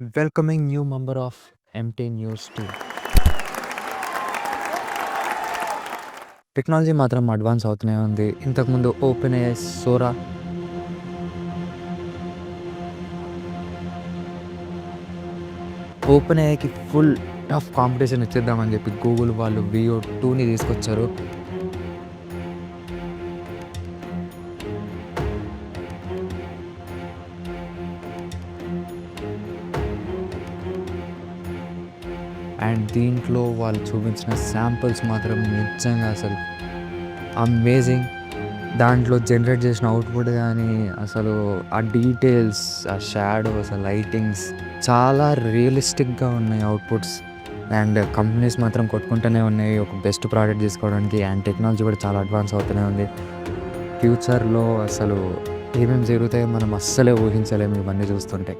welcoming new member of MT News team. Technology మాత్రం advance అవుతూనే ఉంది. ఇంతకుముందు ఓపెన్ ఏఐ, సోరా, ఓపెన్ ఏఐకి ఫుల్ టఫ్ కాంపిటీషన్ ఇచ్చేద్దామని చెప్పి గూగుల్ వాళ్ళు వియో 2ని తీసుకొచ్చారు. అండ్ దీంట్లో వాళ్ళు చూపించిన శాంపిల్స్ మాత్రం నిజంగా అసలు అమేజింగ్. దాంట్లో జనరేట్ చేసిన అవుట్పుట్ కానీ అసలు ఆ డీటెయిల్స్, ఆ షాడోస్, ఆ లైటింగ్స్ చాలా రియలిస్టిక్గా ఉన్నాయి అవుట్పుట్స్. అండ్ కంపెనీస్ మాత్రం కొట్టుకుంటూనే ఉన్నాయి ఒక బెస్ట్ ప్రోడక్ట్ తీసుకోవడానికి. అండ్ టెక్నాలజీ కూడా చాలా అడ్వాన్స్ అవుతూనే ఉంది. ఫ్యూచర్లో అసలు ఏమేమి జరుగుతాయో మనం అస్సలే ఊహించలేము ఇవన్నీ చూస్తుంటే.